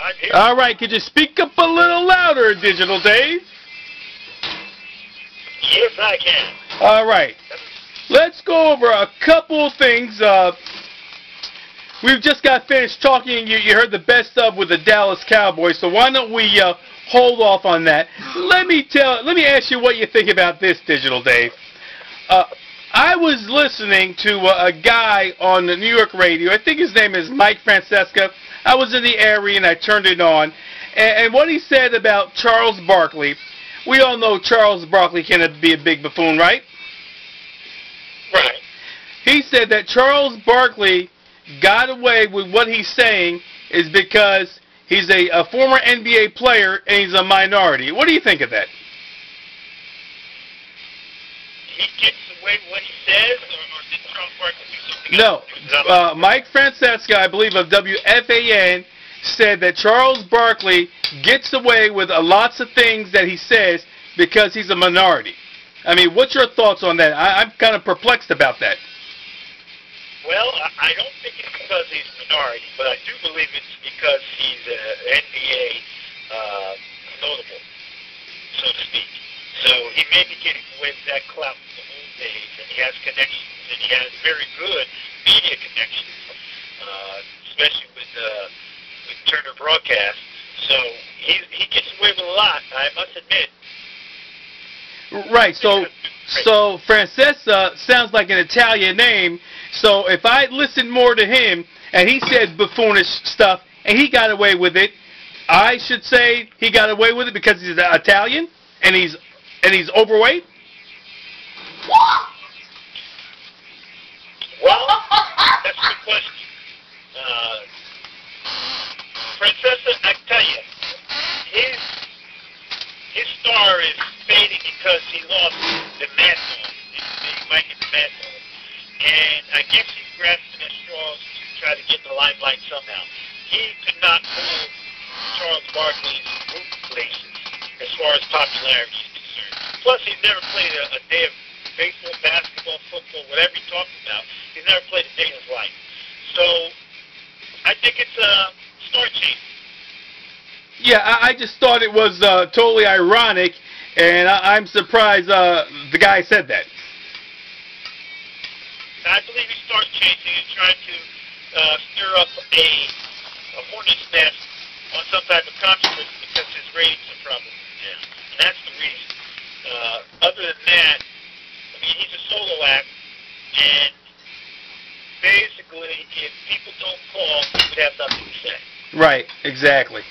I'm here. All right, could you speak up a little louder, Digital Dave? Yes, I can. All right. Let's go over a couple things. We've just got finished talking. You heard the best of with the Dallas Cowboys, so why don't we hold off on that? Let me ask you what you think about this, Digital Dave. I was listening to a guy on the New York radio. I think his name is Mike Francesa. I was in the area and I turned it on. And what he said about Charles Barkley, we all know Charles Barkley can be a big buffoon, right? Right. He said that Charles Barkley got away with what he's saying is because he's a former NBA player and he's a minority. What do you think of that? He gets away with what he says, or did Charles Barkley do something No. else? Mike Francesa, I believe, of WFAN, said that Charles Barkley gets away with lots of things that he says because he's a minority. I mean, what's your thoughts on that? I'm kind of perplexed about that. Well, I don't think it's because he's a minority, but I do believe it's because he's an NBA notable, so to speak. So he may be getting away with that clout in the old days, and he has connections, and he has very good media connections, especially with Turner Broadcast. So he gets away with a lot, I must admit. Right. So Francesa sounds like an Italian name. So if I listened more to him and he said buffoonish stuff and he got away with it, I should say he got away with it because he's Italian and he's overweight. Well, that's a good question. Francesa, I tell you, his star is fading because he lost the Mad Dog. He might get the Mad Dog. And I guess he's grasping at straws to try to get the limelight somehow. He could not hold Charles Barkley's root places as far as popularity is concerned. Plus, he's never played a day of baseball, basketball, football, whatever he talks about. He's never played a day in his life. So, I think it's a star chase. Yeah, I just thought it was totally ironic, and I'm surprised the guy said that. I believe he starts chasing and trying to stir up a hornet's nest on some type of controversy because his ratings are probably down. And that's the reason. Other than that, I mean, he's a solo act, and basically, if people don't call, he would have nothing to say. Right, exactly.